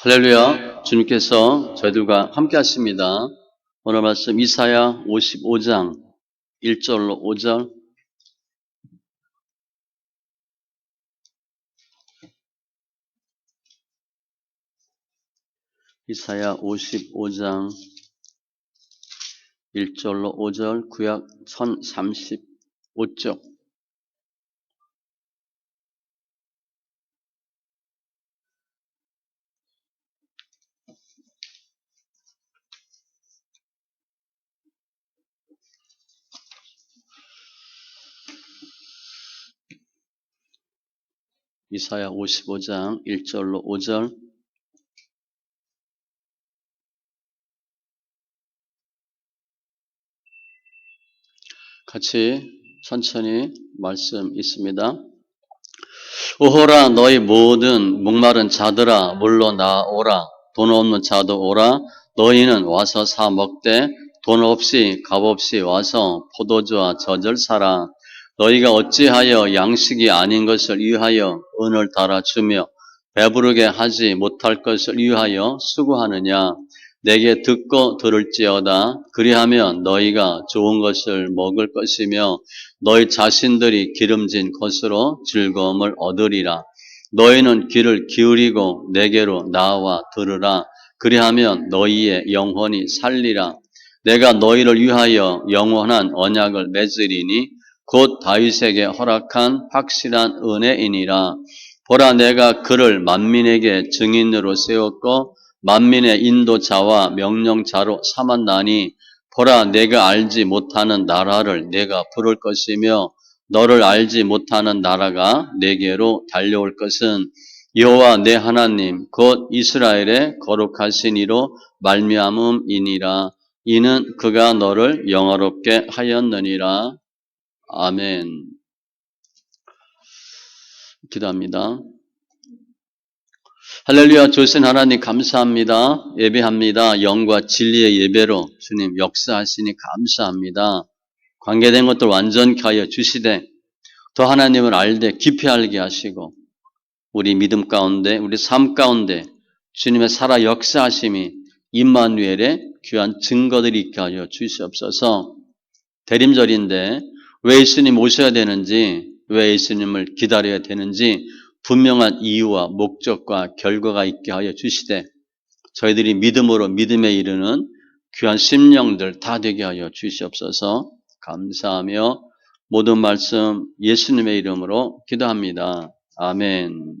할렐루야. 주님께서 저희들과 함께 하십니다. 오늘 말씀 이사야 55장 1절로 5절. 이사야 55장 1절로 5절, 구약 1035쪽. 이사야 55장 1절로 5절. 같이 천천히 말씀 있습니다. 오호라, 너희 모든 목마른 자들아 물러 나오라. 돈 없는 자도 오라. 너희는 와서 사 먹되 돈 없이 값 없이 와서 포도주와 젖을 사라. 너희가 어찌하여 양식이 아닌 것을 위하여 은을 달아주며 배부르게 하지 못할 것을 위하여 수고하느냐. 내게 듣고 들을지어다. 그리하면 너희가 좋은 것을 먹을 것이며 너희 자신들이 기름진 것으로 즐거움을 얻으리라. 너희는 귀를 기울이고 내게로 나와 들으라. 그리하면 너희의 영혼이 살리라. 내가 너희를 위하여 영원한 언약을 맺으리니 곧 다윗에게 허락한 확실한 은혜이니라. 보라, 내가 그를 만민에게 증인으로 세웠고 만민의 인도자와 명령자로 삼았나니 보라, 내가 알지 못하는 나라를 내가 부를 것이며 너를 알지 못하는 나라가 내게로 달려올 것은 여호와 내 하나님 곧 이스라엘의 거룩하신 이로 말미암음이니라. 이는 그가 너를 영화롭게 하였느니라. 아멘. 기도합니다. 할렐루야. 주신 하나님 감사합니다. 예배합니다. 영과 진리의 예배로 주님 역사하시니 감사합니다. 관계된 것들 완전케 하여 주시되 더 하나님을 알되 깊이 알게 하시고 우리 믿음 가운데 우리 삶 가운데 주님의 살아 역사하심이 임마누엘의 귀한 증거들이 있게 하여 주시옵소서. 대림절인데 왜 예수님 오셔야 되는지, 왜 예수님을 기다려야 되는지 분명한 이유와 목적과 결과가 있게 하여 주시되 저희들이 믿음으로 믿음에 이르는 귀한 심령들 다 되게 하여 주시옵소서. 감사하며 모든 말씀 예수님의 이름으로 기도합니다. 아멘.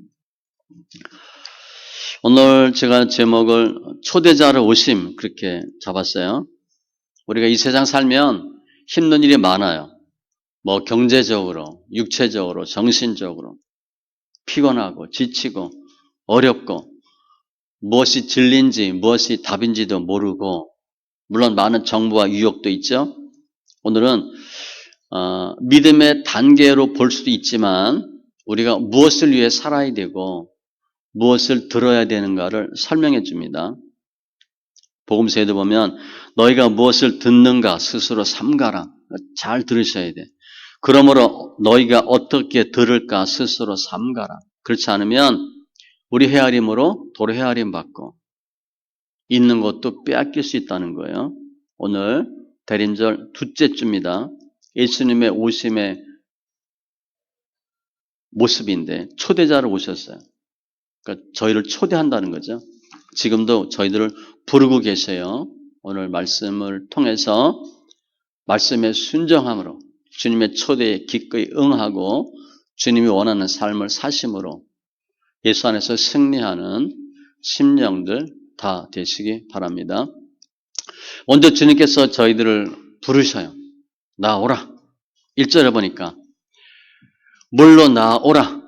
오늘 제가 제목을 초대자를 오심 그렇게 잡았어요. 우리가 이 세상 살면 힘든 일이 많아요. 뭐 경제적으로, 육체적으로, 정신적으로 피곤하고 지치고 어렵고 무엇이 진리인지 무엇이 답인지도 모르고 물론 많은 정보와 유혹도 있죠. 오늘은 믿음의 단계로 볼 수도 있지만 우리가 무엇을 위해 살아야 되고 무엇을 들어야 되는가를 설명해 줍니다. 복음서에도 보면 너희가 무엇을 듣는가 스스로 삼가라. 잘 들으셔야 돼. 그러므로 너희가 어떻게 들을까 스스로 삼가라. 그렇지 않으면 우리 헤아림으로 도로 헤아림 받고 있는 것도 빼앗길 수 있다는 거예요. 오늘 대림절 둘째 주입니다. 예수님의 오심의 모습인데 초대자를 오셨어요. 그러니까 저희를 초대한다는 거죠. 지금도 저희들을 부르고 계세요. 오늘 말씀을 통해서 말씀의 순정함으로 주님의 초대에 기꺼이 응하고 주님이 원하는 삶을 사심으로 예수 안에서 승리하는 심령들 다 되시기 바랍니다. 먼저 주님께서 저희들을 부르셔요. 나오라. 1절에 보니까 물로 나오라.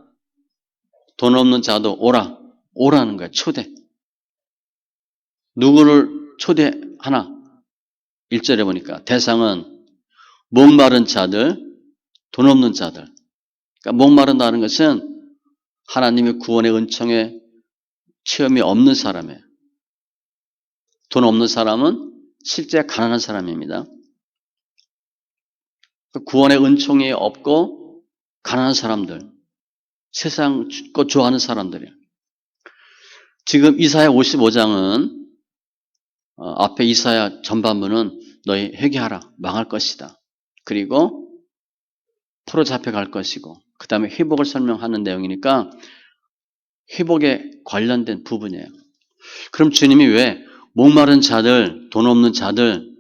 돈 없는 자도 오라. 오라는 거야. 초대. 누구를 초대하나? 1절에 보니까 대상은 목마른 자들, 돈 없는 자들. 그러니까 목마른다는 것은 하나님의 구원의 은총에 체험이 없는 사람이에요. 돈 없는 사람은 실제 가난한 사람입니다. 구원의 은총이 없고 가난한 사람들, 세상 것 좋아하는 사람들이에요. 지금 이사야 55장은 앞에 이사야 전반부는 너희 회개하라 망할 것이다. 그리고 포로 잡혀갈 것이고 그 다음에 회복을 설명하는 내용이니까 회복에 관련된 부분이에요. 그럼 주님이 왜 목마른 자들, 돈 없는 자들,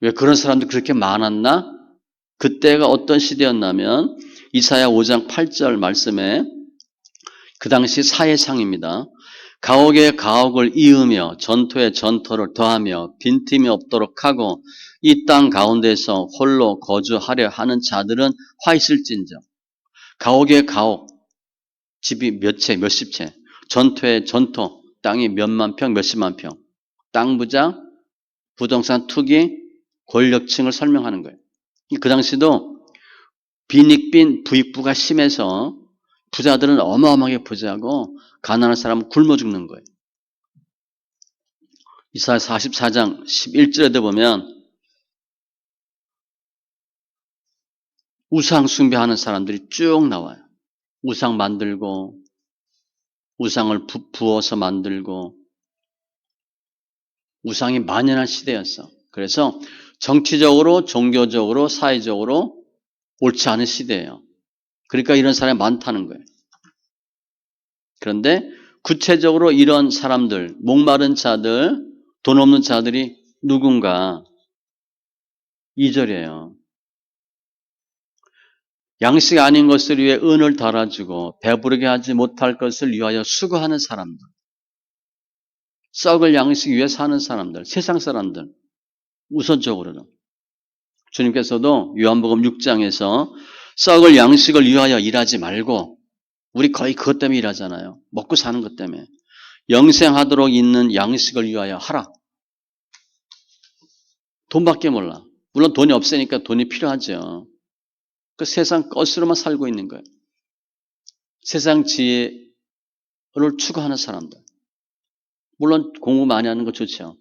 왜 그런 사람들 그렇게 많았나? 그때가 어떤 시대였냐면 이사야 5장 8절 말씀에 그 당시 사회상입니다. 가옥에 가옥을 이으며 전토에 전토를 더하며 빈틈이 없도록 하고 이 땅 가운데서 홀로 거주하려 하는 자들은 화 있을진저. 가옥에 가옥, 집이 몇 채, 몇십 채, 전토에 전토, 땅이 몇만 평, 몇십만 평, 땅 부자, 부동산 투기, 권력층을 설명하는 거예요. 그 당시도 빈익빈 부익부가 심해서 부자들은 어마어마하게 부자고 가난한 사람은 굶어 죽는 거예요. 이사야 44장 11절에도 보면 우상 숭배하는 사람들이 쭉 나와요. 우상 만들고 우상을 부어서 만들고 우상이 만연한 시대였어. 그래서 정치적으로 종교적으로 사회적으로 옳지 않은 시대예요. 그러니까 이런 사람이 많다는 거예요. 그런데 구체적으로 이런 사람들, 목마른 자들, 돈 없는 자들이 누군가 2절이에요. 양식 아닌 것을 위해 은을 달아주고 배부르게 하지 못할 것을 위하여 수고하는 사람들. 썩을 양식 위해 사는 사람들, 세상 사람들. 우선적으로는. 주님께서도 요한복음 6장에서 썩을 양식을 위하여 일하지 말고 우리 거의 그것 때문에 일하잖아요. 먹고 사는 것 때문에. 영생하도록 있는 양식을 위하여 하라. 돈밖에 몰라. 물론 돈이 없으니까 돈이 필요하죠. 그 세상 것으로만 살고 있는 거예요. 세상 지혜를 추구하는 사람들. 물론 공부 많이 하는 거 좋죠.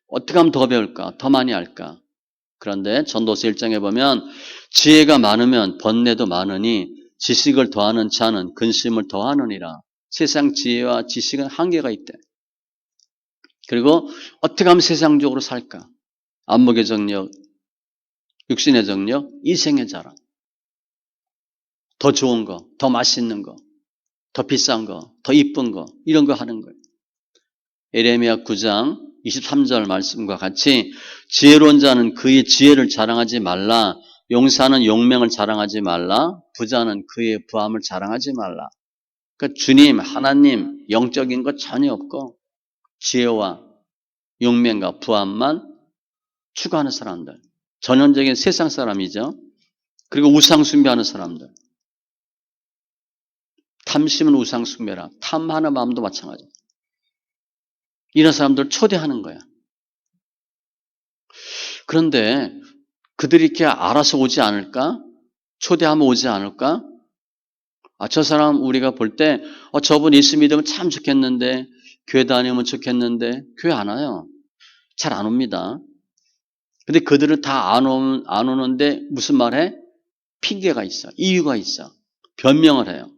어떻게 하면 더 배울까? 더 많이 알까? 그런데 전도서 1장에 보면 지혜가 많으면 번뇌도 많으니 지식을 더하는 자는 근심을 더하느니라. 세상 지혜와 지식은 한계가 있대. 그리고 어떻게 하면 세상적으로 살까? 안목의 정력, 육신의 정력, 이생의 자랑. 더 좋은 거, 더 맛있는 거, 더 비싼 거, 더 이쁜 거 이런 거 하는 거예요. 에레미야 9장 23절 말씀과 같이 지혜로운 자는 그의 지혜를 자랑하지 말라. 용사는 용맹을 자랑하지 말라. 부자는 그의 부함을 자랑하지 말라. 그러니까 주님, 하나님 영적인 것 전혀 없고 지혜와 용맹과 부함만 추구하는 사람들. 전형적인 세상 사람이죠. 그리고 우상 숭배하는 사람들. 탐심은 우상 숭배라. 탐하는 마음도 마찬가지입니다. 이런 사람들 초대하는 거야. 그런데 그들이 이렇게 알아서 오지 않을까? 초대하면 오지 않을까? 저 사람 우리가 볼 때 저분 예수 믿으면 참 좋겠는데 교회 다니면 좋겠는데 교회 안 와요. 잘 안 옵니다. 근데 그들은 다 안 오는데 무슨 말해? 핑계가 있어. 이유가 있어. 변명을 해요.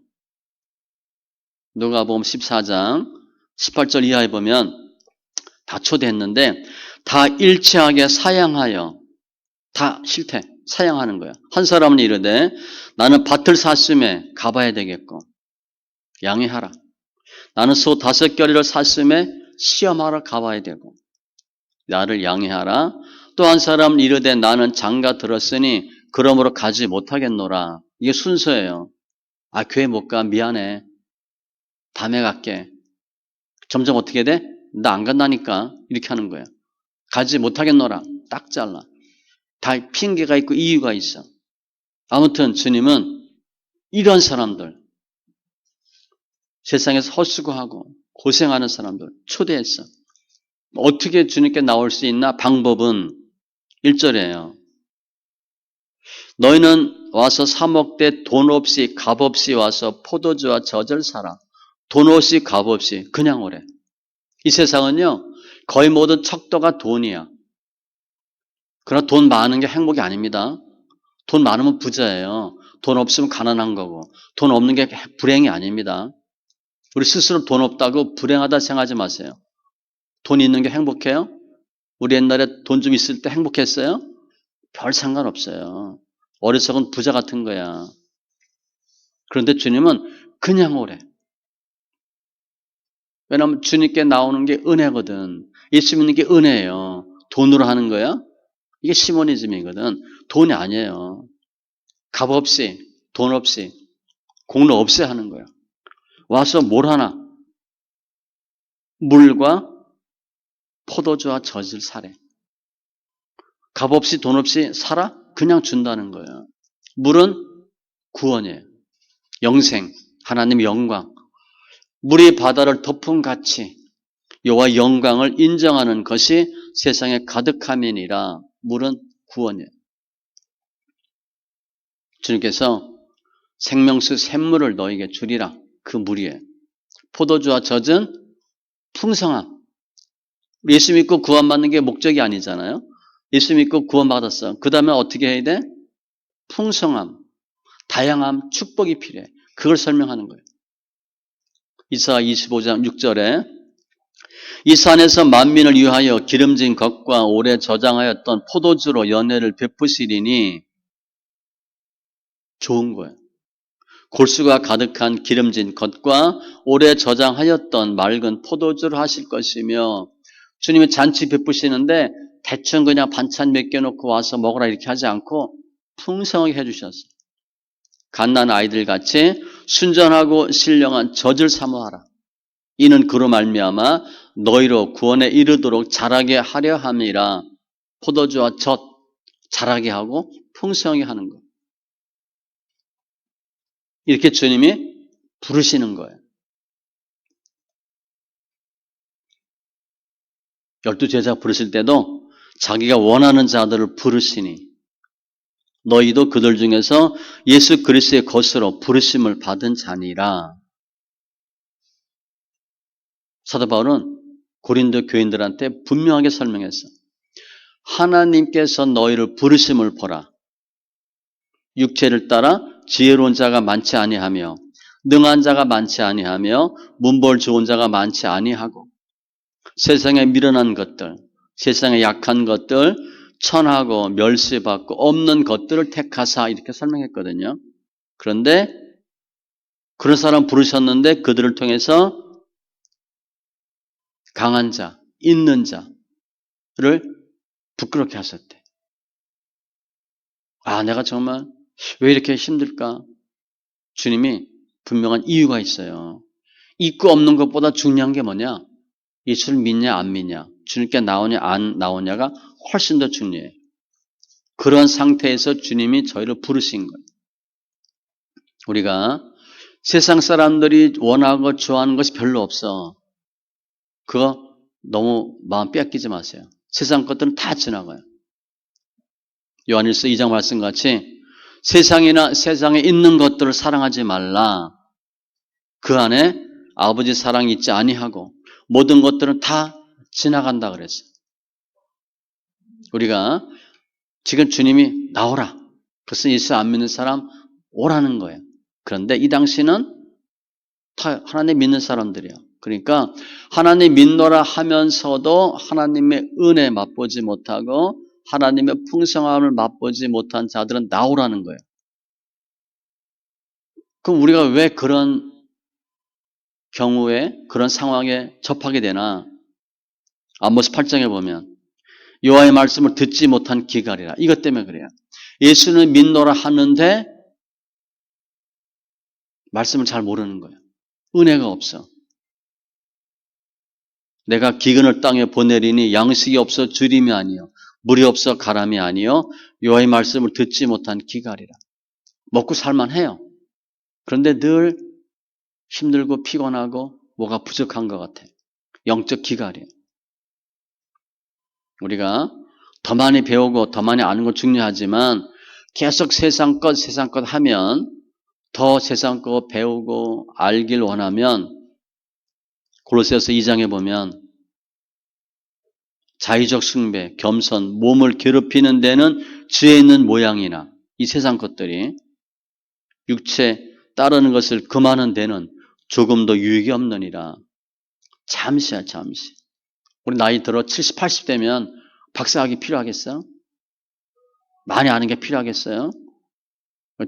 누가복음 14장 18절 이하에 보면 다 초대했는데 다 일치하게 사양하여 다 싫대. 사양하는 거야. 한 사람은 이르되 나는 밭을 샀음에 가봐야 되겠고 양해하라. 나는 소 5겨리를 샀음에 시험하러 가봐야 되고 나를 양해하라. 또 한 사람은 이르되 나는 장가 들었으니 그러므로 가지 못하겠노라. 이게 순서예요. 교회 못 가. 미안해. 다음에 갈게. 점점 어떻게 돼? 나 안 간다니까. 이렇게 하는 거야. 가지 못하겠노라. 딱 잘라. 다 핑계가 있고 이유가 있어. 아무튼 주님은 이런 사람들, 세상에서 헛수고하고 고생하는 사람들 초대했어. 어떻게 주님께 나올 수 있나? 방법은 1절이에요. 너희는 와서 사 먹되 돈 없이 값 없이 와서 포도주와 젖을 사라. 돈 없이 값 없이 그냥 오래. 이 세상은요 거의 모든 척도가 돈이야. 그러나 돈 많은 게 행복이 아닙니다. 돈 많으면 부자예요. 돈 없으면 가난한 거고 돈 없는 게 불행이 아닙니다. 우리 스스로 돈 없다고 불행하다 생각하지 마세요. 돈 있는 게 행복해요? 우리 옛날에 돈 좀 있을 때 행복했어요? 별 상관없어요. 어리석은 부자 같은 거야. 그런데 주님은 그냥 오래. 왜냐하면 주님께 나오는 게 은혜거든. 예수 믿는 게 은혜예요. 돈으로 하는 거야? 이게 시모니즘이거든. 돈이 아니에요. 값 없이, 돈 없이, 공로 없이 하는 거야. 와서 뭘 하나? 물과 포도주와 젖을 사래. 값 없이 돈 없이 살아? 그냥 준다는 거예요. 물은 구원이에요. 영생, 하나님의 영광. 물이 바다를 덮은 같이 여호와 영광을 인정하는 것이 세상의 가득함이니라. 물은 구원이에요. 주님께서 생명수 샘물을 너에게 주리라. 그 물이에요. 포도주와 젖은 풍성함. 예수 믿고 구원받는 게 목적이 아니잖아요. 예수 믿고 구원받았어. 그 다음에 어떻게 해야 돼? 풍성함, 다양함, 축복이 필요해. 그걸 설명하는 거예요. 이사야 25장 6절에 이 산에서 만민을 위하여 기름진 것과 오래 저장하였던 포도주로 연회를 베푸시리니 좋은 거예요. 골수가 가득한 기름진 것과 오래 저장하였던 맑은 포도주를 하실 것이며 주님이 잔치 베푸시는데 대충 그냥 반찬 몇 개 놓고 와서 먹으라 이렇게 하지 않고 풍성하게 해주셨어요. 갓난 아이들 같이 순전하고 신령한 젖을 사모하라. 이는 그로 말미암아 너희로 구원에 이르도록 자라게 하려 함이라. 포도주와 젖 자라게 하고 풍성하게 하는 것. 이렇게 주님이 부르시는 거예요. 12제자 부르실 때도 자기가 원하는 자들을 부르시니 너희도 그들 중에서 예수 그리스도의 것으로 부르심을 받은 자니라. 사도 바울은 고린도 교인들한테 분명하게 설명했어. 하나님께서 너희를 부르심을 보라. 육체를 따라 지혜로운 자가 많지 아니하며 능한 자가 많지 아니하며 문벌 좋은 자가 많지 아니하고 세상에 미련한 것들, 세상에 약한 것들, 천하고 멸시받고 없는 것들을 택하사 이렇게 설명했거든요. 그런데 그런 사람 부르셨는데 그들을 통해서 강한 자, 있는 자를 부끄럽게 하셨대. 아, 내가 정말 왜 이렇게 힘들까? 주님이 분명한 이유가 있어요. 있고 없는 것보다 중요한 게 뭐냐? 예수를 믿냐 안 믿냐, 주님께 나오냐 안 나오냐가 훨씬 더 중요해요. 그런 상태에서 주님이 저희를 부르신 거예요. 우리가 세상 사람들이 원하고 좋아하는 것이 별로 없어. 그거 너무 마음 뺏기지 마세요. 세상 것들은 다 지나가요. 요한일서 2장 말씀같이 세상이나 세상에 있는 것들을 사랑하지 말라. 그 안에 아버지 사랑이 있지 아니하고 모든 것들은 다 지나간다 그랬어요. 우리가 지금 주님이 나오라. 그래서 예수 안 믿는 사람 오라는 거예요. 그런데 이 당시는 다 하나님 믿는 사람들이에요. 그러니까 하나님 믿노라 하면서도 하나님의 은혜 맛보지 못하고 하나님의 풍성함을 맛보지 못한 자들은 나오라는 거예요. 그럼 우리가 왜 그런 경우에 그런 상황에 접하게 되나? 아모스 8장에 보면 여호와의 말씀을 듣지 못한 기갈이라. 이것 때문에 그래요. 예수는 믿노라 하는데 말씀을 잘 모르는 거예요. 은혜가 없어. 내가 기근을 땅에 보내리니 양식이 없어 주림이 아니요 물이 없어 가람이 아니요 여호와의 말씀을 듣지 못한 기갈이라. 먹고 살만해요. 그런데 늘 힘들고 피곤하고 뭐가 부족한 것 같아. 영적 기갈이에요. 우리가 더 많이 배우고 더 많이 아는 건 중요하지만 계속 세상 것 하면 더 세상 것 배우고 알길 원하면 골로새서 2장에 보면 자의적 숭배, 겸손, 몸을 괴롭히는 데는 지혜 있는 모양이나 이 세상 것들이 육체 따르는 것을 금하는 데는 조금도 유익이 없느니라. 잠시야, 잠시. 우리 나이 들어 70, 80 되면 박사학위 필요하겠어요? 많이 아는 게 필요하겠어요?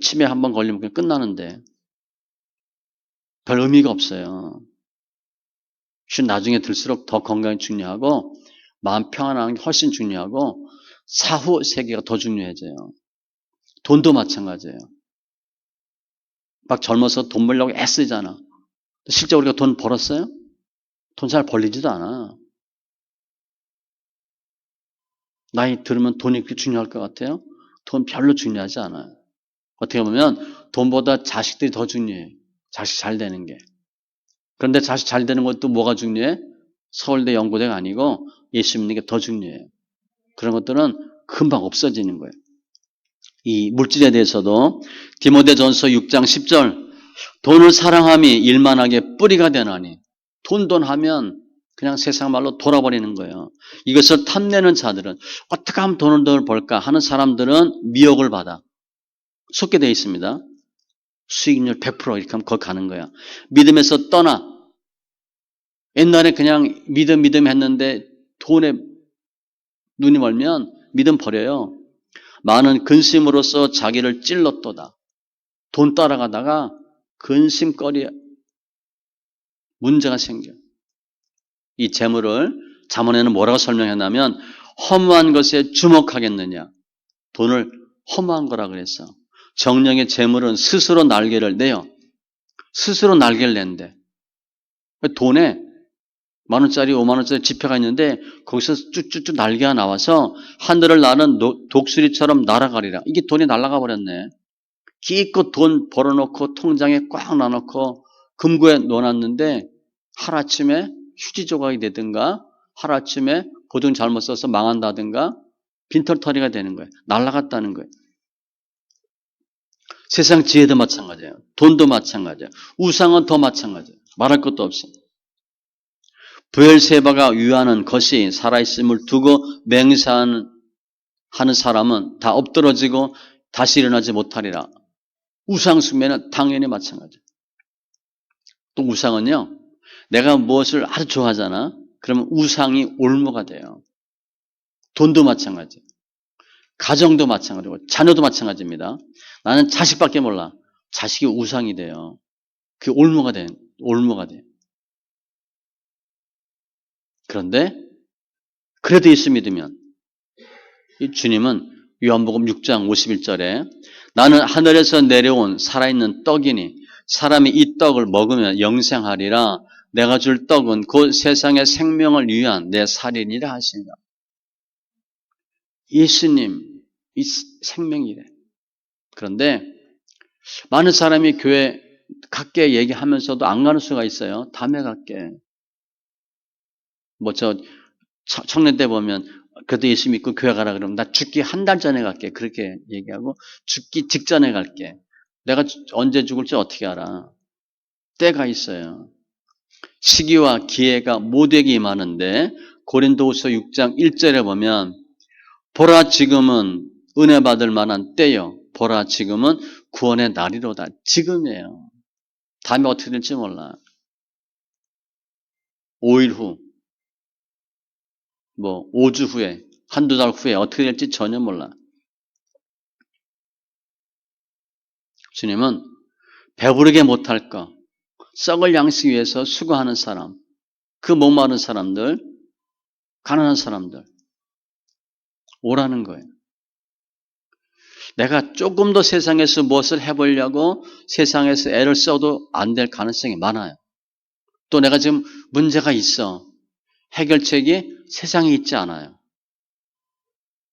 치매 한번 걸리면 그냥 끝나는데 별 의미가 없어요. 나중에 들수록 더 건강이 중요하고 마음 평안한 게 훨씬 중요하고 사후 세계가 더 중요해져요. 돈도 마찬가지예요. 막 젊어서 돈 벌려고 애쓰잖아. 실제 우리가 돈 벌었어요? 돈 잘 벌리지도 않아. 나이 들으면 돈이 그렇게 중요할 것 같아요? 돈 별로 중요하지 않아요. 어떻게 보면 돈보다 자식들이 더 중요해. 자식 잘 되는 게. 그런데 자식 잘 되는 것도 뭐가 중요해? 서울대 연고대가 아니고 예수 믿는 게 더 중요해요. 그런 것들은 금방 없어지는 거예요. 이 물질에 대해서도 디모데전서 6장 10절 돈을 사랑함이 일만하게 뿌리가 되나니 돈 하면 그냥 세상 말로 돌아버리는 거예요. 이것을 탐내는 자들은 어떻게 하면 돈을 더 벌까 하는 사람들은 미혹을 받아. 속게 되어 있습니다. 수익률 100% 이렇게 하면 거기 가는 거야. 믿음에서 떠나. 옛날에 그냥 믿음 했는데 돈에 눈이 멀면 믿음 버려요. 많은 근심으로써 자기를 찔렀도다. 돈 따라가다가 근심거리에 문제가 생겨. 이 재물을 잠언에는 뭐라고 설명했냐면 허무한 것에 주목하겠느냐. 돈을 허무한 거라 그랬어. 정령의 재물은 스스로 날개를 내요. 스스로 날개를 낸대. 돈에 10,000원짜리, 50,000원짜리 지폐가 있는데 거기서 쭉쭉쭉 날개가 나와서 하늘을 나는 독수리처럼 날아가리라. 이게 돈이 날아가 버렸네. 기껏 돈 벌어놓고 통장에 꽉 놔놓고 금고에 넣어놨는데 하루아침에 휴지 조각이 되든가 하루아침에 보증 잘못 써서 망한다든가 빈털터리가 되는 거예요. 날아갔다는 거예요. 세상 지혜도 마찬가지예요. 돈도 마찬가지예요. 우상은 더 마찬가지예요. 말할 것도 없어요. 브엘세바가 유하는 것이 살아있음을 두고 맹세하는 사람은 다 엎드러지고 다시 일어나지 못하리라. 우상 숭배는 당연히 마찬가지예요. 또 우상은요. 내가 무엇을 아주 좋아하잖아. 그러면 우상이 올무가 돼요. 돈도 마찬가지예요. 가정도 마찬가지고 자녀도 마찬가지입니다. 나는 자식밖에 몰라. 자식이 우상이 돼요. 그게 올무가 돼요. 그런데 그래도 예수 믿으면 이 주님은 요한복음 6장 51절에 나는 하늘에서 내려온 살아있는 떡이니 사람이 이 떡을 먹으면 영생하리라. 내가 줄 떡은 곧 세상의 생명을 위한 내 살이니라 하시니라. 예수님 이 생명이래. 그런데 많은 사람이 교회 갈게 얘기하면서도 안 가는 수가 있어요. 다음에 갈게. 청년 때 보면 그래도 예수 믿고 교회 가라 그러면 나 죽기 한 달 전에 갈게. 그렇게 얘기하고 죽기 직전에 갈게. 내가 언제 죽을지 어떻게 알아. 때가 있어요. 시기와 기회가 모두에게 임하는데 고린도후서 6장 1절에 보면 보라 지금은 은혜 받을 만한 때요. 보라 지금은 구원의 날이로다. 지금이에요. 다음에 어떻게 될지 몰라. 5일 후, 5주 후에, 한두 달 후에 어떻게 될지 전혀 몰라. 주님은 배부르게 못할 거, 썩을 양식 위해서 수고하는 사람, 그 목마른 사람들, 가난한 사람들, 오라는 거예요. 내가 조금 더 세상에서 무엇을 해보려고 세상에서 애를 써도 안 될 가능성이 많아요. 또 내가 지금 문제가 있어. 해결책이 세상에 있지 않아요.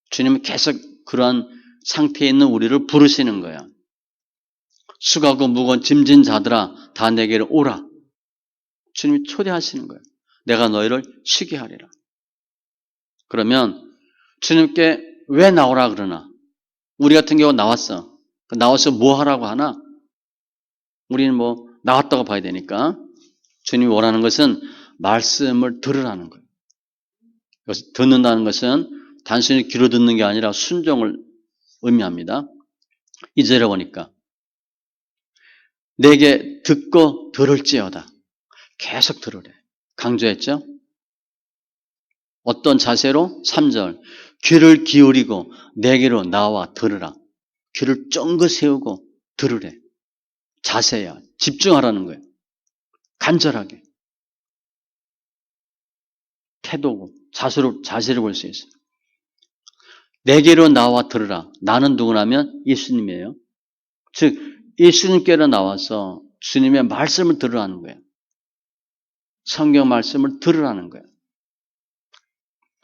주님은 계속 그러한 상태에 있는 우리를 부르시는 거야. 수고하고 무거운 짐진 자들아 다 내게로 오라. 주님이 초대하시는 거예요. 내가 너희를 쉬게 하리라. 그러면 주님께 왜 나오라 그러나? 우리 같은 경우 나왔어. 나와서 뭐 하라고 하나? 우리는 나왔다고 봐야 되니까 주님이 원하는 것은 말씀을 들으라는 거예요. 듣는다는 것은 단순히 귀로 듣는 게 아니라 순종을 의미합니다. 2절에 보니까 내게 듣고 들을지어다. 계속 들으래. 강조했죠? 어떤 자세로? 3절. 귀를 기울이고 내게로 나와 들으라. 귀를 쫑긋 세우고 들으래. 자세야. 집중하라는 거예요. 간절하게. 태도고 자세를 볼 수 있어요. 내게로 나와 들으라. 나는 누구냐면 예수님이에요. 즉 예수님께로 나와서 주님의 말씀을 들으라는 거예요. 성경 말씀을 들으라는 거예요.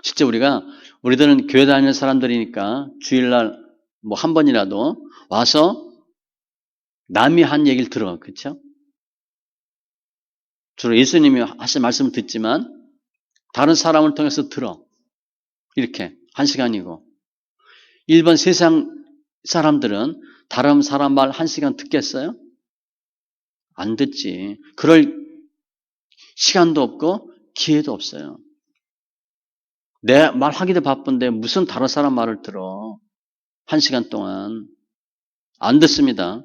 실제 우리들은 교회 다니는 사람들이니까 주일날 뭐 한 번이라도 와서 남이 한 얘기를 들어. 그렇죠? 주로 예수님이 하신 말씀을 듣지만 다른 사람을 통해서 들어. 이렇게 1시간이고 일반 세상 사람들은 다른 사람 말 1시간 듣겠어요? 안 듣지. 그럴 시간도 없고 기회도 없어요. 내 말하기도 바쁜데 무슨 다른 사람 말을 들어. 1시간 동안. 안 듣습니다.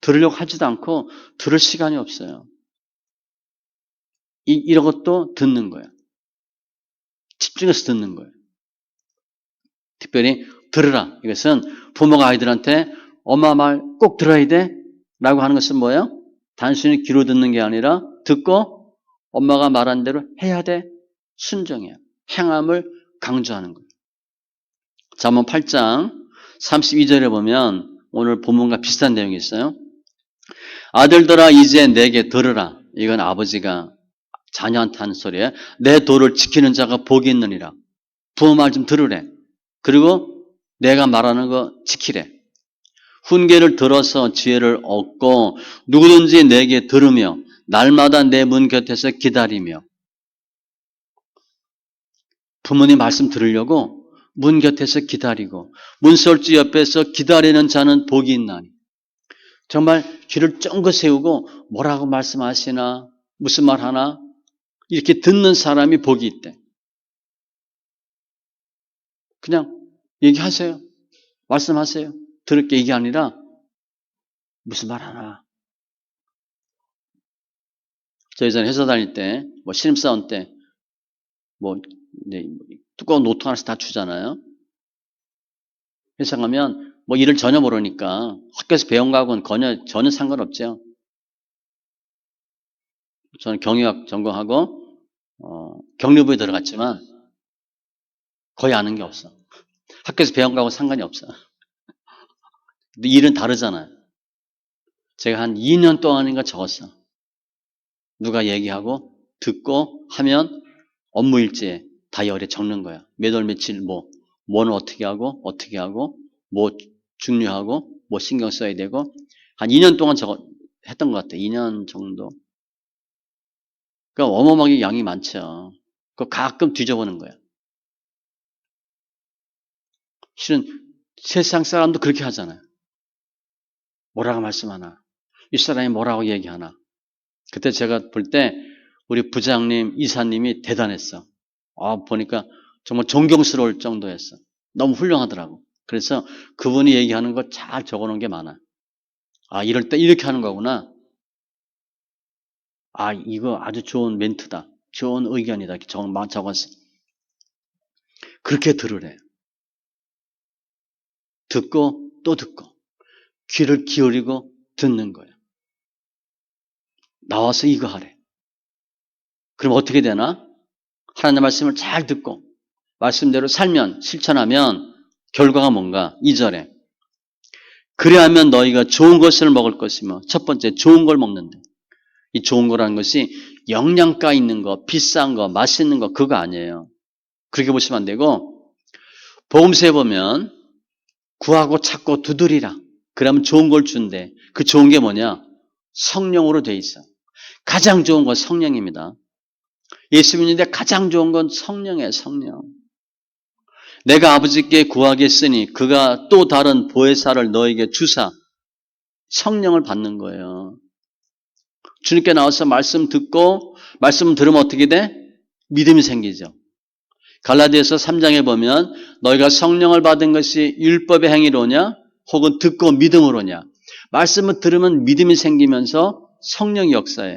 들으려고 하지도 않고 들을 시간이 없어요. 이런 것도 듣는 거예요. 집중해서 듣는 거예요. 특별히 들으라. 이것은 부모가 아이들한테 엄마 말 꼭 들어야 돼? 라고 하는 것은 뭐예요? 단순히 귀로 듣는 게 아니라 듣고 엄마가 말한 대로 해야 돼. 순종이야. 행함을 강조하는 거예요. 잠언 8장 32절에 보면 오늘 본문과 비슷한 내용이 있어요. 아들들아 이제 내게 들으라. 이건 아버지가 자녀한테 하는 소리예요. 내 도를 지키는 자가 복이 있느니라. 부모 말 좀 들으래. 그리고 내가 말하는 거 지키래. 훈계를 들어서 지혜를 얻고 누구든지 내게 들으며 날마다 내 문 곁에서 기다리며. 부모님 말씀 들으려고 문 곁에서 기다리고 문설주 옆에서 기다리는 자는 복이 있나니. 정말 귀를 쫑긋 세우고 뭐라고 말씀하시나 무슨 말 하나 이렇게 듣는 사람이 복이 있대. 그냥 얘기하세요. 말씀하세요. 들을 게 이게 아니라 무슨 말 하나. 저 예전에 회사 다닐 때 뭐 신입사원 때 뭐 두꺼운 노트 하나씩 다 주잖아요. 회사 가면 뭐 일을 전혀 모르니까 학교에서 배운 거하고는 전혀 상관없죠. 저는 경영학 전공하고 경리부에 들어갔지만 거의 아는 게 없어. 학교에서 배운 거하고 상관이 없어. 근데 일은 다르잖아요. 제가 한 2년 동안인가 적었어. 누가 얘기하고 듣고 하면 업무 일지에 다이어리에 적는 거야. 몇 월 며칠 뭐는 어떻게 하고 뭐 중요하고 뭐 신경 써야 되고 한 2년 동안 했던 것 같아. 2년 정도. 그러니까 어마어마하게 양이 많죠. 그거 가끔 뒤져보는 거야. 실은 세상 사람도 그렇게 하잖아요. 뭐라고 말씀하나? 이 사람이 뭐라고 얘기하나? 그때 제가 볼 때 우리 부장님, 이사님이 대단했어. 보니까 정말 존경스러울 정도였어. 너무 훌륭하더라고. 그래서 그분이 얘기하는 거 잘 적어놓은 게 많아. 이럴 때 이렇게 하는 거구나. 이거 아주 좋은 멘트다. 좋은 의견이다. 이렇게 적었어. 그렇게 들으래. 듣고 또 듣고 귀를 기울이고 듣는 거야. 나와서 이거 하래. 그럼 어떻게 되나? 하나님의 말씀을 잘 듣고 말씀대로 살면 실천하면 결과가 뭔가? 2절에 그래야면 너희가 좋은 것을 먹을 것이며 첫 번째 좋은 걸 먹는데 이 좋은 거라는 것이 영양가 있는 거, 비싼 거, 맛있는 거 그거 아니에요. 그렇게 보시면 안 되고 복음서에 보면 구하고 찾고 두드리라. 그러면 좋은 걸 준대. 그 좋은 게 뭐냐? 성령으로 돼 있어. 가장 좋은 건 성령입니다. 예수 믿는데 가장 좋은 건 성령이에요. 성령. 내가 아버지께 구하겠으니 그가 또 다른 보혜사를 너에게 주사 성령을 받는 거예요. 주님께 나와서 말씀 듣고 말씀 들으면 어떻게 돼? 믿음이 생기죠. 갈라디아서 3장에 보면 너희가 성령을 받은 것이 율법의 행위로냐 혹은 듣고 믿음으로냐 말씀을 들으면 믿음이 생기면서 성령의 역사에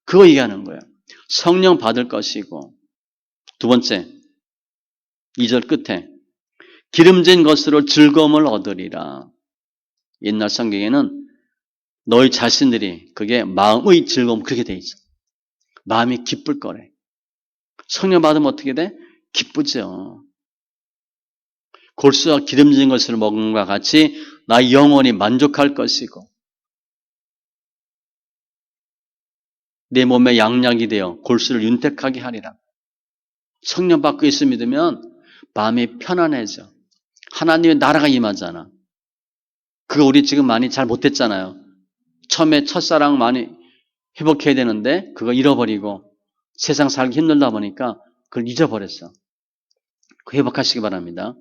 그거 얘기하는 거예요. 성령 받을 것이고 두 번째 2절 끝에 기름진 것으로 즐거움을 얻으리라. 옛날 성경에는 너희 자신들이 그게 마음의 즐거움 그렇게 돼 있어. 마음이 기쁠 거래. 성령 받으면 어떻게 돼? 기쁘죠. 골수와 기름진 것을 먹음과 같이 나 영혼이 만족할 것이고 내 몸에 양약이 되어 골수를 윤택하게 하리라. 성령 받고 예수 믿으면 마음이 편안해져. 하나님의 나라가 임하잖아. 그거 우리 지금 많이 잘 못했잖아요. 처음에 첫사랑 많이 회복해야 되는데 그거 잃어버리고 세상 살기 힘들다 보니까 그걸 잊어버렸어. 그 회복하시기 바랍니다.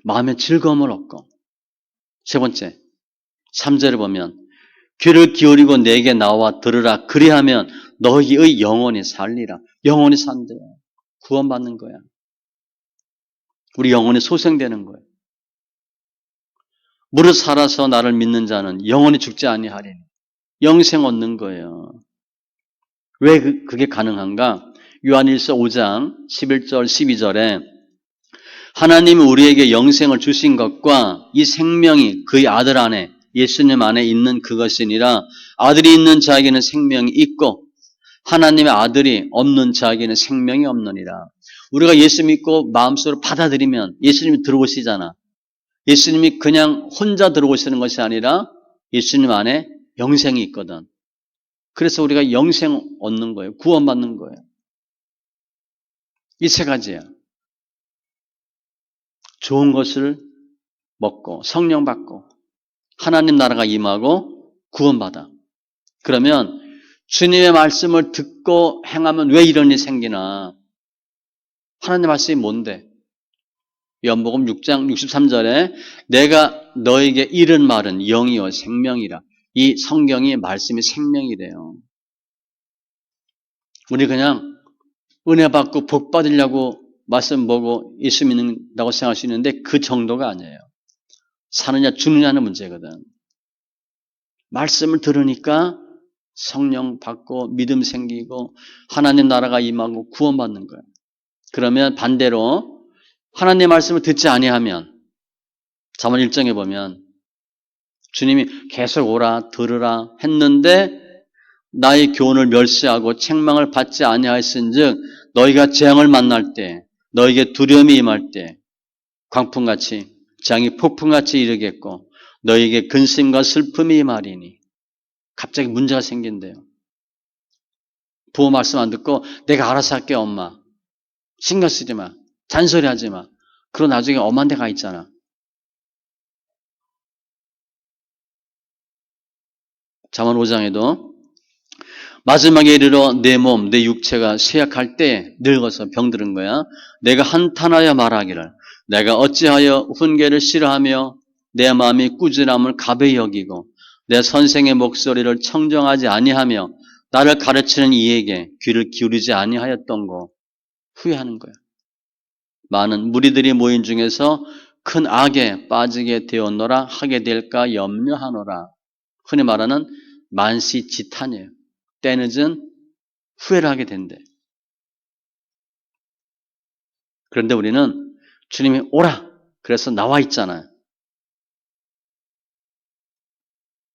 마음의 즐거움을 얻고 세 번째 3절을 보면 귀를 기울이고 내게 나와 들으라. 그리하면 너희의 영혼이 살리라. 영혼이 산대요. 구원받는 거야. 우리 영혼이 소생되는 거예요. 무릇 살아서 나를 믿는 자는 영원히 죽지 아니하리니 영생 얻는 거예요. 왜 그게 가능한가? 요한일서 5장 11절 12절에 하나님이 우리에게 영생을 주신 것과 이 생명이 그의 아들 안에 예수님 안에 있는 그것이니라. 아들이 있는 자에게는 생명이 있고 하나님의 아들이 없는 자에게는 생명이 없느니라. 우리가 예수 믿고 마음속으로 받아들이면 예수님이 들어오시잖아. 예수님이 그냥 혼자 들어오시는 것이 아니라 예수님 안에 영생이 있거든. 그래서 우리가 영생 얻는 거예요. 구원받는 거예요. 이 세 가지야. 좋은 것을 먹고 성령 받고 하나님 나라가 임하고 구원받아. 그러면 주님의 말씀을 듣고 행하면 왜 이런 일이 생기나? 하나님의 말씀이 뭔데? 요한복음 6장 63절에 내가 너에게 이른 말은 영이요 생명이라. 이 성경이 말씀이 생명이래요. 우리 그냥 은혜 받고 복 받으려고 말씀 보고 예수 믿는다고 생각할 수 있는데 그 정도가 아니에요. 사느냐 죽느냐는 문제거든. 말씀을 들으니까 성령 받고 믿음 생기고 하나님 나라가 임하고 구원받는 거예요. 그러면 반대로 하나님의 말씀을 듣지 아니하면 잠언 1장에 보면 주님이 계속 오라 들으라 했는데 나의 교훈을 멸시하고 책망을 받지 아니하였은즉 너희가 재앙을 만날 때 너희에게 두려움이 임할 때 광풍같이 재앙이 폭풍같이 이르겠고 너희에게 근심과 슬픔이 임하리니 갑자기 문제가 생긴대요. 부모 말씀 안 듣고 내가 알아서 할게 엄마. 신경 쓰지 마. 잔소리하지 마. 그럼 나중에 엄한 데 가 있잖아. 잠언 5장에도 마지막에 이르러 내 몸, 내 육체가 쇠약할 때 늙어서 병들은 거야. 내가 한탄하여 말하기를 내가 어찌하여 훈계를 싫어하며 내 마음이 꾸준함을 가벼이 여기고 내 선생의 목소리를 청정하지 아니하며 나를 가르치는 이에게 귀를 기울이지 아니하였던고 후회하는 거야. 많은 무리들이 모인 중에서 큰 악에 빠지게 되었노라 하게 될까 염려하노라. 흔히 말하는 만시지탄이에요. 때늦은 후회를 하게 된대. 그런데 우리는 주님이 오라. 그래서 나와 있잖아요.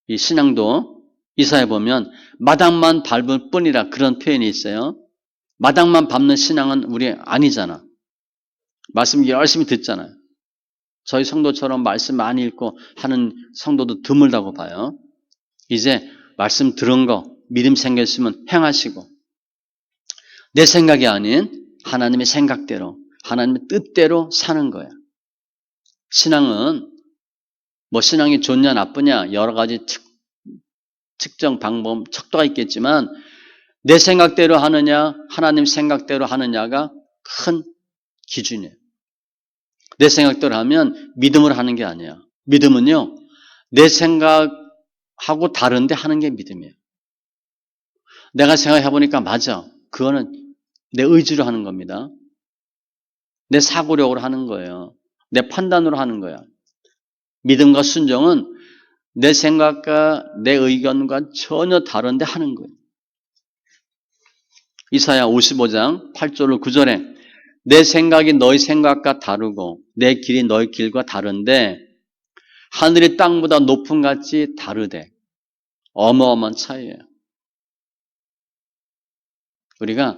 이 신앙도 이사에 보면 마당만 밟을 뿐이라 그런 표현이 있어요. 마당만 밟는 신앙은 우리 아니잖아. 말씀 열심히 듣잖아요. 저희 성도처럼 말씀 많이 읽고 하는 성도도 드물다고 봐요. 이제 말씀 들은 거 믿음 생겼으면 행하시고 내 생각이 아닌 하나님의 생각대로 하나님의 뜻대로 사는 거야. 신앙은 뭐 신앙이 좋냐 나쁘냐 여러 가지 측정 방법 척도가 있겠지만 내 생각대로 하느냐 하나님 생각대로 하느냐가 큰 기준이에요. 내 생각대로 하면 믿음으로 하는 게 아니야. 믿음은요 내 생각하고 다른데 하는 게 믿음이에요. 내가 생각해보니까 맞아. 그거는 내 의지로 하는 겁니다. 내 사고력으로 하는 거예요. 내 판단으로 하는 거야. 믿음과 순종은 내 생각과 내 의견과 전혀 다른데 하는 거예요. 이사야 55장 8절로 9절에 내 생각이 너희 생각과 다르고 내 길이 너희 길과 다른데 하늘이 땅보다 높음 같이 다르대. 어마어마한 차이예요. 우리가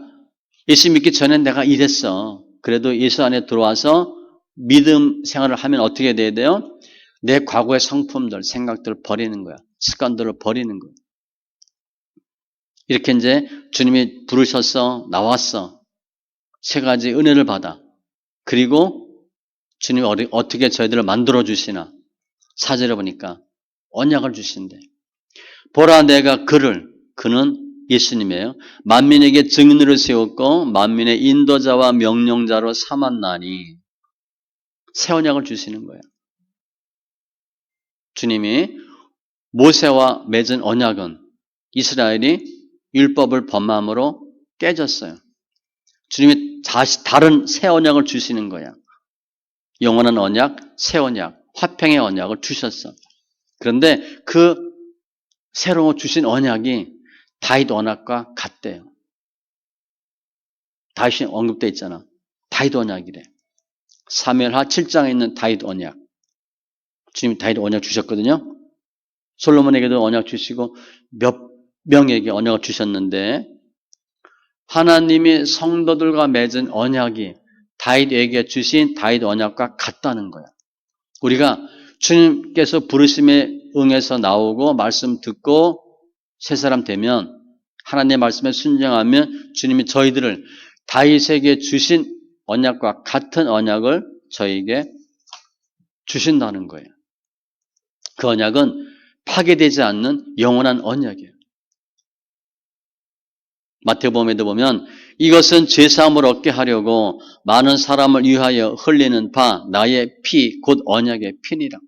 예수 믿기 전에 내가 이랬어. 그래도 예수 안에 들어와서 믿음 생활을 하면 어떻게 돼야 돼요? 내 과거의 성품들, 생각들을 버리는 거야. 습관들을 버리는 거야. 이렇게 이제 주님이 부르셨어. 나왔어. 세 가지 은혜를 받아. 그리고 주님이 어떻게 저희들을 만들어 주시나. 4절에 보니까 언약을 주신대. 보라 내가 그는 예수님이에요. 만민에게 증인으로 세웠고 만민의 인도자와 명령자로 삼았나니 새 언약을 주시는 거예요. 주님이 모세와 맺은 언약은 이스라엘이 율법을 범함으로 깨졌어요. 주님이 다시 다른 새 언약을 주시는 거야. 영원한 언약, 새 언약, 화평의 언약을 주셨어. 그런데 그 새로 주신 언약이 다윗 언약과 같대요. 다윗이 언급되어 있잖아. 다윗 언약이래. 사무엘하 7장에 있는 다윗 언약. 주님이 다윗 언약 주셨거든요. 솔로몬에게도 언약 주시고 몇 명에게 언약을 주셨는데 하나님이 성도들과 맺은 언약이 다윗에게 주신 다윗 언약과 같다는 거야. 우리가 주님께서 부르심에 응해서 나오고 말씀 듣고 새 사람 되면 하나님의 말씀에 순종하면 주님이 저희들을 다윗에게 주신 언약과 같은 언약을 저희에게 주신다는 거예요. 그 언약은 파괴되지 않는 영원한 언약이에요. 마태복음에도 보면 이것은 죄사함을 얻게 하려고 많은 사람을 위하여 흘리는 바 나의 피 곧 언약의 피니라.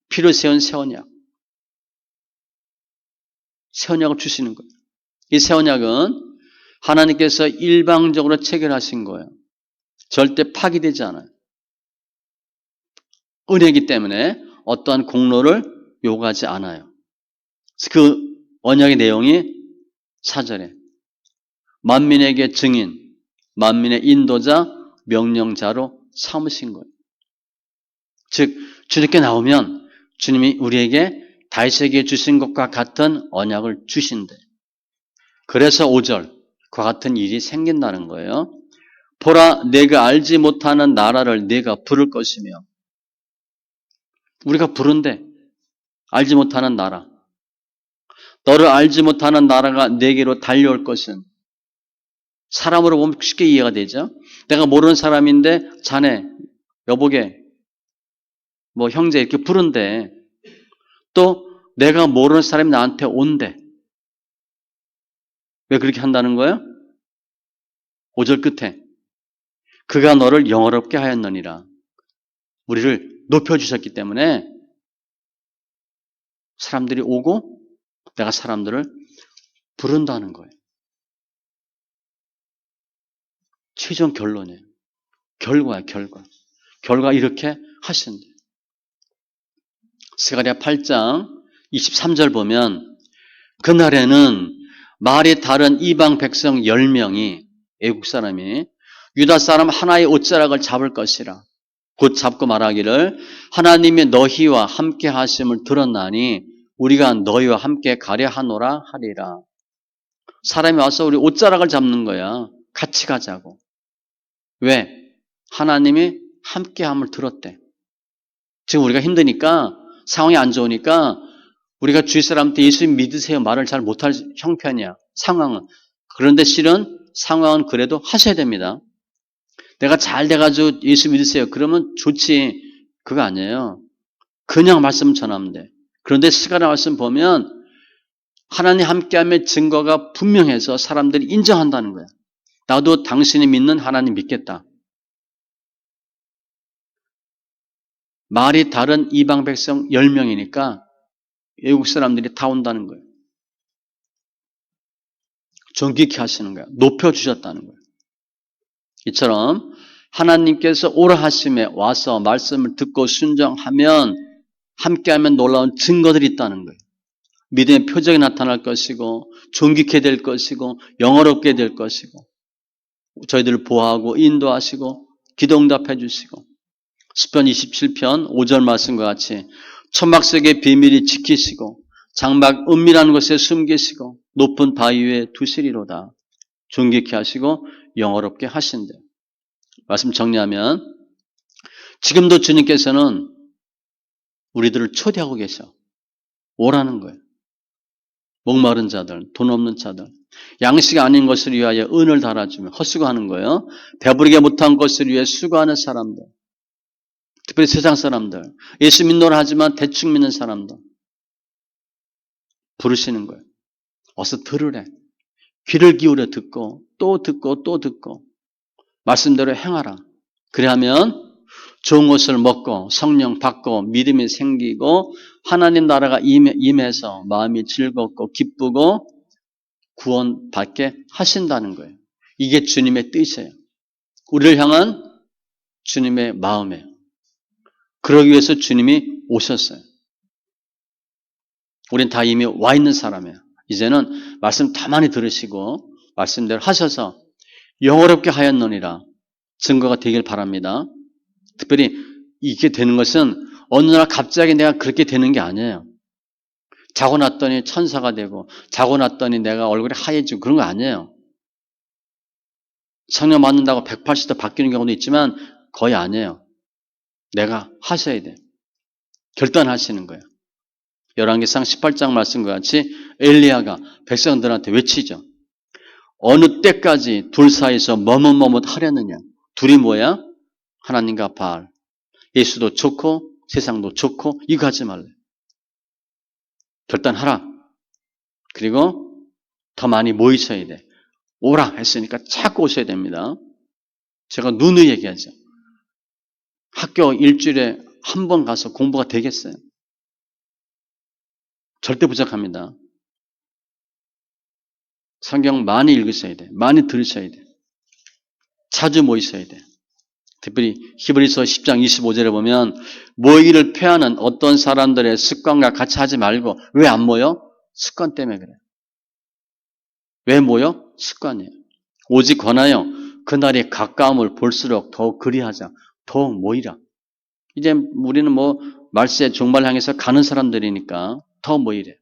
피로 세운 새 언약. 새 언약을 주시는 거예요. 이 새 언약은 하나님께서 일방적으로 체결하신 거예요. 절대 파기되지 않아요. 은혜이기 때문에 어떠한 공로를 요구하지 않아요. 그 언약의 내용이 4절에 만민에게 증인, 만민의 인도자, 명령자로 삼으신 거예요. 즉 주님께 나오면 주님이 우리에게 다윗에게 주신 것과 같은 언약을 주신대. 그래서 5절 그와 같은 일이 생긴다는 거예요. 보라 내가 알지 못하는 나라를 내가 부를 것이며 우리가 부른데 알지 못하는 나라 너를 알지 못하는 나라가 내게로 달려올 것은 사람으로 보면 쉽게 이해가 되죠. 내가 모르는 사람인데 자네, 여보게, 뭐 형제 이렇게 부른데 또 내가 모르는 사람이 나한테 온대. 왜 그렇게 한다는 거예요? 5절 끝에 그가 너를 영화롭게 하였느니라. 우리를 높여주셨기 때문에 사람들이 오고 내가 사람들을 부른다는 거예요. 최종 결론이에요. 결과야, 결과. 결과 이렇게 하신대. 스가랴 8장 23절 보면 그날에는 말이 다른 이방 백성 10명이 애국 사람이 유다 사람 하나의 옷자락을 잡을 것이라. 곧 잡고 말하기를 하나님이 너희와 함께 하심을 들었나니 우리가 너희와 함께 가려 하노라 하리라. 사람이 와서 우리 옷자락을 잡는 거야. 같이 가자고. 왜? 하나님이 함께함을 들었대. 지금 우리가 힘드니까 상황이 안 좋으니까 우리가 주위 사람한테 예수 믿으세요 말을 잘 못할 형편이야. 상황은. 그런데 실은 상황은 그래도 하셔야 됩니다. 내가 잘 돼가지고 예수 믿으세요. 그러면 좋지. 그거 아니에요. 그냥 말씀 전하면 돼. 그런데 스가랴 말씀 보면 하나님 함께함의 증거가 분명해서 사람들이 인정한다는 거야. 나도 당신이 믿는 하나님 믿겠다. 말이 다른 이방 백성 10명이니까 외국 사람들이 다 온다는 거예요. 존귀케 하시는 거야. 높여주셨다는 거예요. 이처럼 하나님께서 오라 하심에 와서 말씀을 듣고 순종하면 함께하면 놀라운 증거들이 있다는 거예요. 믿음의 표적이 나타날 것이고 존귀케 될 것이고 영어롭게 될 것이고 저희들을 보호하고 인도하시고 기도응답해 주시고 시편 27편 5절 말씀과 같이 천막 속의 비밀이 지키시고 장막 은밀한 곳에 숨기시고 높은 바위 위에 두시리로다. 존귀케 하시고 영어롭게 하신대. 말씀 정리하면 지금도 주님께서는 우리들을 초대하고 계셔. 오라는 거예요. 목마른 자들, 돈 없는 자들, 양식 아닌 것을 위하여 은을 달아주며 헛수고하는 거예요. 배부르게 못한 것을 위해 수고하는 사람들, 특별히 세상 사람들, 예수 믿노라 하지만 대충 믿는 사람들 부르시는 거예요. 어서 들으래. 귀를 기울여 듣고 또 듣고 또 듣고 말씀대로 행하라. 그래야면 좋은 것을 먹고 성령 받고 믿음이 생기고 하나님 나라가 임해서 마음이 즐겁고 기쁘고 구원받게 하신다는 거예요. 이게 주님의 뜻이에요. 우리를 향한 주님의 마음이에요. 그러기 위해서 주님이 오셨어요. 우린 다 이미 와 있는 사람이에요. 이제는 말씀 더 많이 들으시고 말씀대로 하셔서 영어롭게 하였느니라 증거가 되길 바랍니다. 특별히 이게 되는 것은 어느 날 갑자기 내가 그렇게 되는 게 아니에요. 자고 났더니 천사가 되고 자고 났더니 내가 얼굴이 하얘지고 그런 거 아니에요. 성령 받는다고 180도 바뀌는 경우도 있지만 거의 아니에요. 내가 하셔야 돼. 결단하시는 거예요. 열왕기상 18장 말씀과 같이 엘리야가 백성들한테 외치죠. 어느 때까지 둘 사이에서 머뭇머뭇 하려느냐. 둘이 뭐야? 하나님과 바알. 예수도 좋고 세상도 좋고 이거 하지 말래. 결단하라. 그리고 더 많이 모이셔야 돼. 오라 했으니까 자꾸 오셔야 됩니다. 제가 누누이 얘기하죠. 학교 일주일에 한 번 가서 공부가 되겠어요? 절대 부족합니다. 성경 많이 읽으셔야 돼. 많이 들으셔야 돼. 자주 모이셔야 돼. 특별히 히브리서 10장 25절에 보면 모이기를 폐하는 어떤 사람들의 습관과 같이 하지 말고 왜 안 모여? 습관 때문에 그래. 왜 모여? 습관이에요. 오직 권하여 그날의 가까움을 볼수록 더욱 그리하자. 더욱 모이라. 이제 우리는 뭐 말세의 종말 향해서 가는 사람들이니까 더 모이래.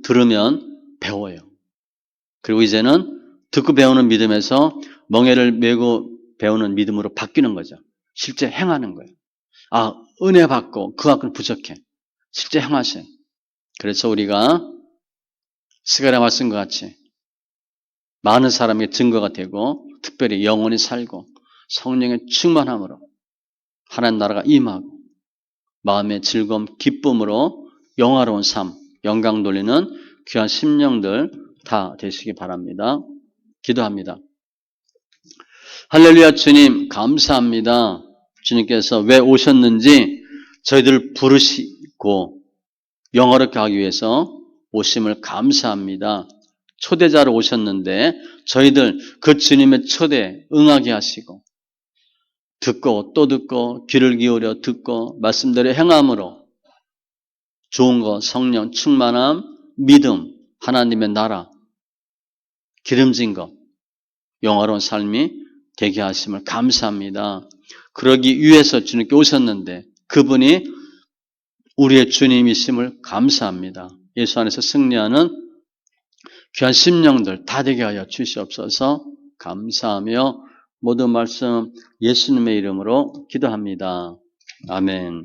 들으면 배워요. 그리고 이제는 듣고 배우는 믿음에서 멍에를 메고 배우는 믿음으로 바뀌는 거죠. 실제 행하는 거예요. 아, 은혜 받고 그 갖고는 부족해. 실제 행하셔요. 그래서 우리가 스가랴 말씀과 같이 많은 사람에게 증거가 되고 특별히 영원히 살고 성령의 충만함으로 하나님 나라가 임하고 마음의 즐거움, 기쁨으로 영화로운 삶, 영광 돌리는 귀한 심령들 다 되시기 바랍니다. 기도합니다. 할렐루야 주님 감사합니다. 주님께서 왜 오셨는지 저희들을 부르시고 영어롭게 하기 위해서 오심을 감사합니다. 초대자로 오셨는데 저희들 그 주님의 초대에 응하게 하시고 듣고 또 듣고 귀를 기울여 듣고 말씀대로 행함으로 좋은 것, 성령, 충만함, 믿음, 하나님의 나라, 기름진 것, 영화로운 삶이 되게 하심을 감사합니다. 그러기 위해서 주님께 오셨는데 그분이 우리의 주님이심을 감사합니다. 예수 안에서 승리하는 귀한 심령들 다 되게 하여 주시옵소서. 감사하며 모든 말씀 예수님의 이름으로 기도합니다. 아멘.